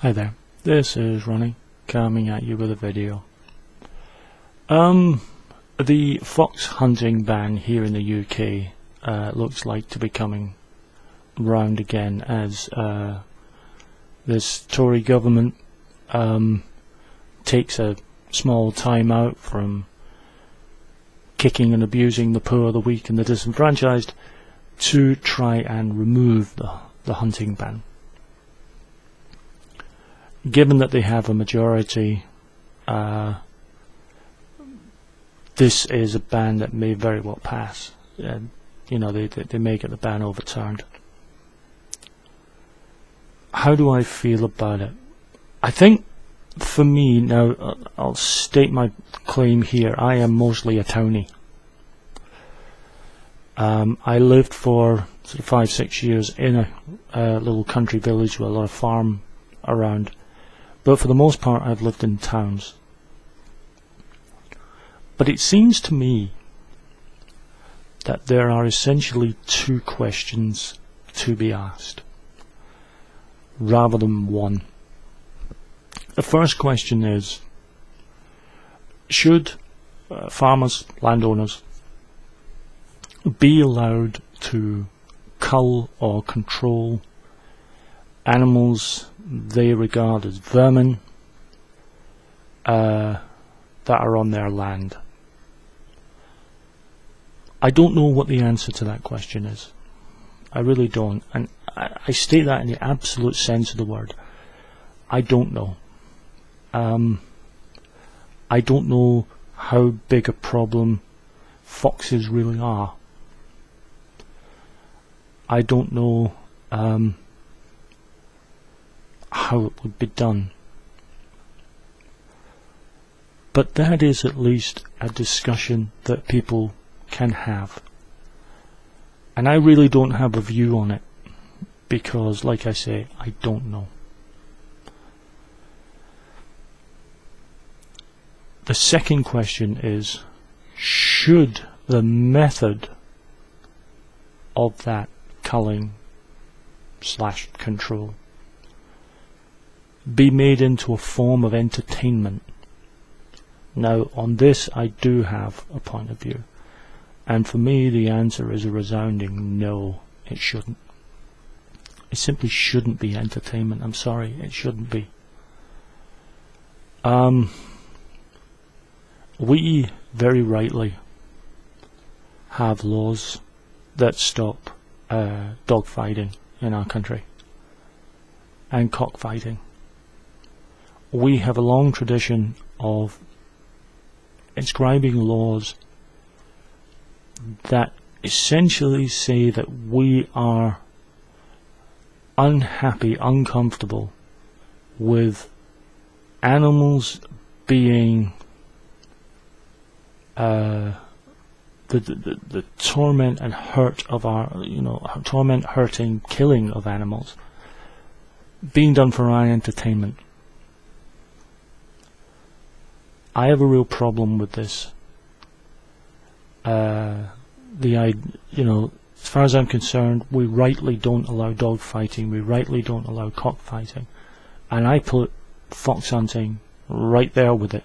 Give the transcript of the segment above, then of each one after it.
Hi there, this is Ronnie coming at you with a video. The fox hunting ban here in the UK looks like to be coming round again as this Tory government takes a small time out from kicking and abusing the poor, the weak and the disenfranchised to try and remove the hunting ban. Given that they have a majority, this is a ban that may very well pass. They may get the ban overturned. How do I feel about it? I think, for me, now I'll state my claim here, I am mostly a townie. I lived for sort of 5-6 years in a little country village with a lot of farm around. But for the most part I've lived in towns. But it seems to me that there are essentially two questions to be asked, rather than one. The first question is, should farmers, landowners, be allowed to cull or control animals they regard as vermin that are on their land? I don't know what the answer to that question is. I really don't, and I state that in the absolute sense of the word. I don't know. I don't know how big a problem foxes really are. I don't know how it would be done. But that is at least a discussion that people can have. And I really don't have a view on it, because, like I say, I don't know. The second question is, should the method of that culling / control be made into a form of entertainment? Now, on this I do have a point of view, and for me the answer is a resounding no, it shouldn't. It simply shouldn't be entertainment. I'm sorry, it shouldn't be. We very rightly have laws that stop dog fighting in our country and cockfighting. We have a long tradition of inscribing laws that essentially say that we are unhappy, uncomfortable with animals being the torment and hurt of our, torment, hurting, killing of animals being done for our entertainment. I have a real problem with this. As far as I'm concerned, we rightly don't allow dog fighting, we rightly don't allow cockfighting, and I put fox hunting right there with it.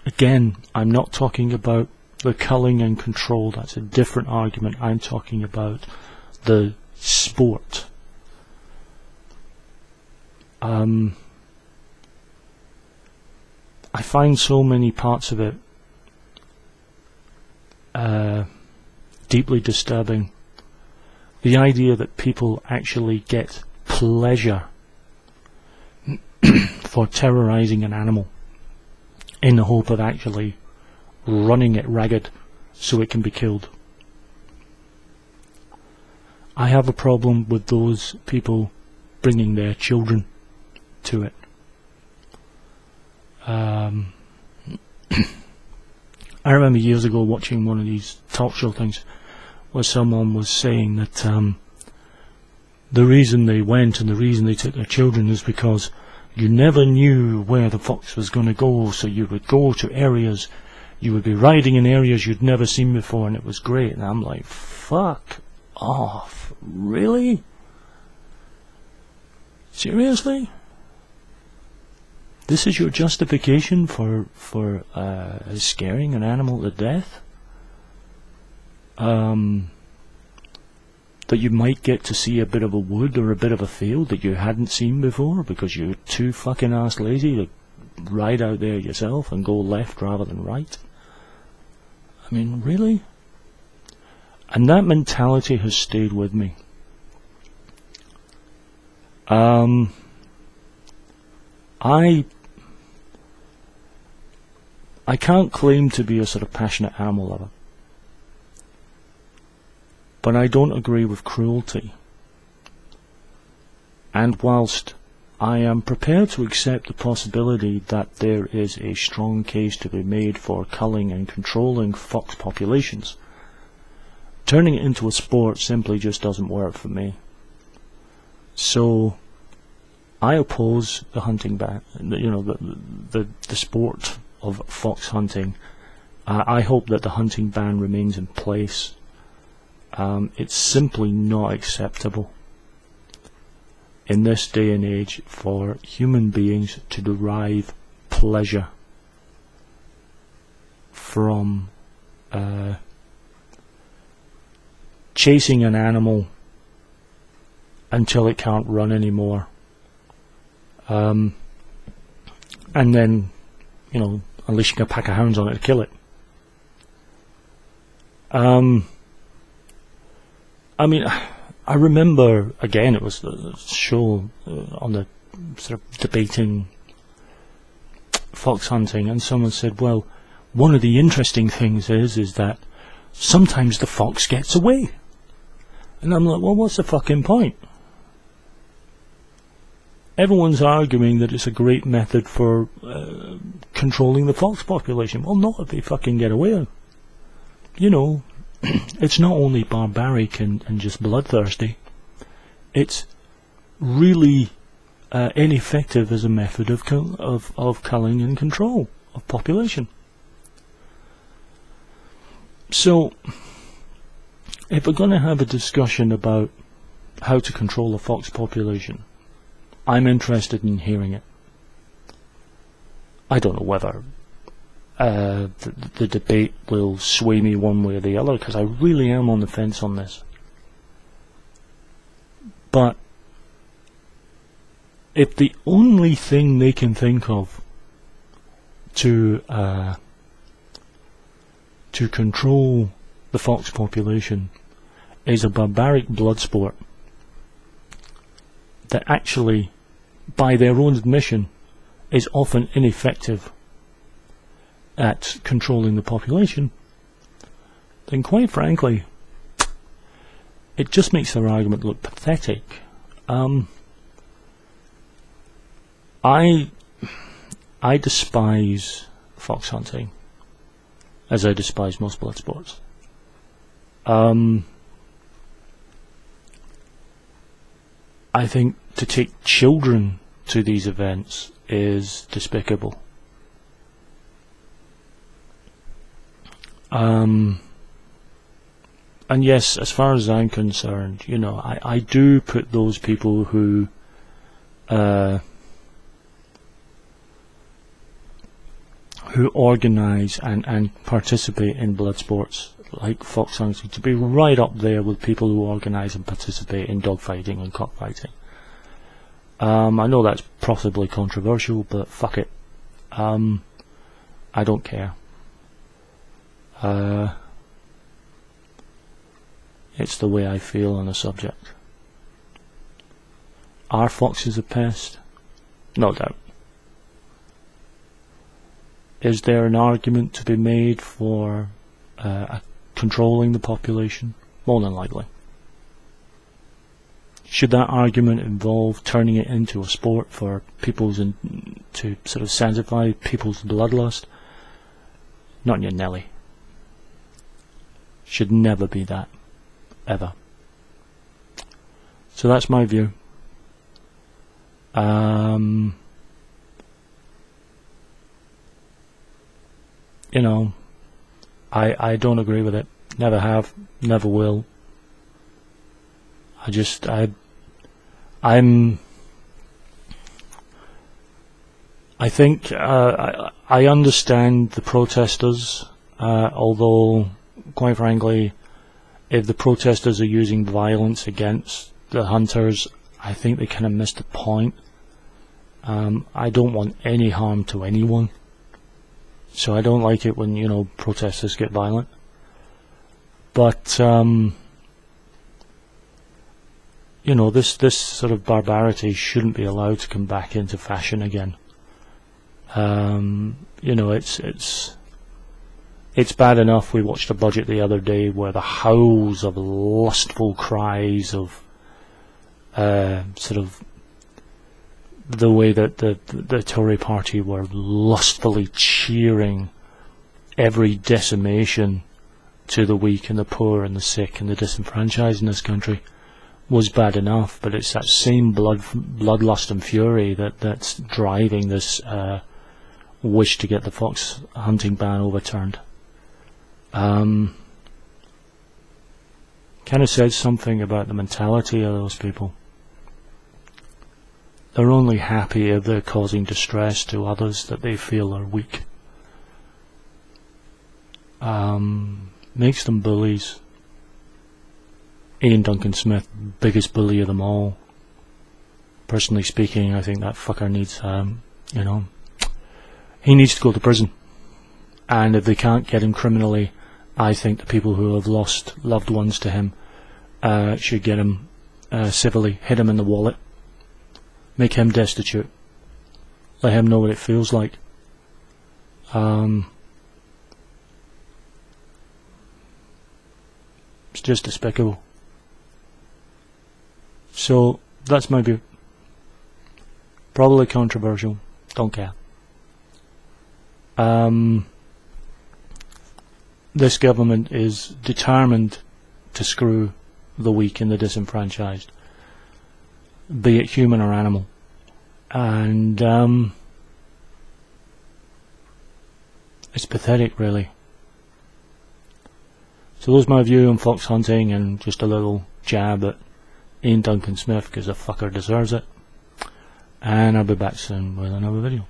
Again, I'm not talking about the culling and control, that's a different argument. I'm talking about the sport. I find so many parts of it deeply disturbing. The idea that people actually get pleasure for terrorizing an animal in the hope of actually running it ragged so it can be killed. I have a problem with those people bringing their children to it. I remember years ago watching one of these talk show things where someone was saying that the reason they went and the reason they took their children is because you never knew where the fox was going to go, so you would go to areas, you would be riding in areas you'd never seen before, and it was great. And I'm like, fuck off, really? Seriously? This is your justification for scaring an animal to death? That you might get to see a bit of a wood or a bit of a field that you hadn't seen before because you're too fucking ass lazy to ride out there yourself and go left rather than right? I mean, really? And that mentality has stayed with me. I can't claim to be a sort of passionate animal lover, but I don't agree with cruelty. And whilst I am prepared to accept the possibility that there is a strong case to be made for culling and controlling fox populations, turning it into a sport simply just doesn't work for me. So I oppose the hunting ban, the sport of fox hunting. I hope that the hunting ban remains in place. It's simply not acceptable in this day and age for human beings to derive pleasure from chasing an animal until it can't run anymore, and then, unleashing a pack of hounds on it to kill it. I mean, I remember, again, it was the show on the sort of debating fox hunting, and someone said, well, one of the interesting things is that sometimes the fox gets away. And I'm like, well, what's the fucking point? Everyone's arguing that it's a great method for controlling the fox population. Well, not if they fucking get away. It's not only barbaric and just bloodthirsty. It's really ineffective as a method of culling and control of population. So, if we're going to have a discussion about how to control a fox population, I'm interested in hearing it. I don't know whether the debate will sway me one way or the other, because I really am on the fence on this. But if the only thing they can think of to control the fox population is a barbaric blood sport that actually, by their own admission, is often ineffective at controlling the population, then quite frankly, it just makes their argument look pathetic. I despise fox hunting, as I despise most blood sports. I think to take children to these events is despicable. And yes, as far as I'm concerned, I do put those people who organise and participate in blood sports like fox hunting to be right up there with people who organise and participate in dogfighting and cockfighting. I know that's possibly controversial, but fuck it. I don't care. It's the way I feel on the subject. Are foxes a pest? No doubt. Is there an argument to be made for controlling the population? More than likely. Should that argument involve turning it into a sport for to sort of satisfy people's bloodlust? Not in your Nelly. Should never be that. Ever. So that's my view. I don't agree with it. Never have, never will. I'm I think I understand the protesters, although, quite frankly, if the protesters are using violence against the hunters, I think they kind of missed the point. I don't want any harm to anyone, so I don't like it when, you know, protesters get violent. But you know, this sort of barbarity shouldn't be allowed to come back into fashion again. You know, it's bad enough. We watched a budget the other day where the howls of lustful cries of sort of the way that the Tory party were lustfully cheering every decimation to the weak and the poor and the sick and the disenfranchised in this country was bad enough, but it's that same bloodlust and fury that's driving this wish to get the fox hunting ban overturned. Kind of says something about the mentality of those people. They're only happy if they're causing distress to others that they feel are weak. Makes them bullies. Ian Duncan Smith, biggest bully of them all. Personally speaking, I think that fucker needs, you know, he needs to go to prison. And if they can't get him criminally, I think the people who have lost loved ones to him should get him civilly, hit him in the wallet, make him destitute, let him know what it feels like. It's just despicable. So that's my view. Probably controversial. Don't care. This government is determined to screw the weak and the disenfranchised, be it human or animal. And it's pathetic, really. So there's my view on fox hunting, and just a little jab at Ian Duncan Smith because the fucker deserves it. And I'll be back soon with another video.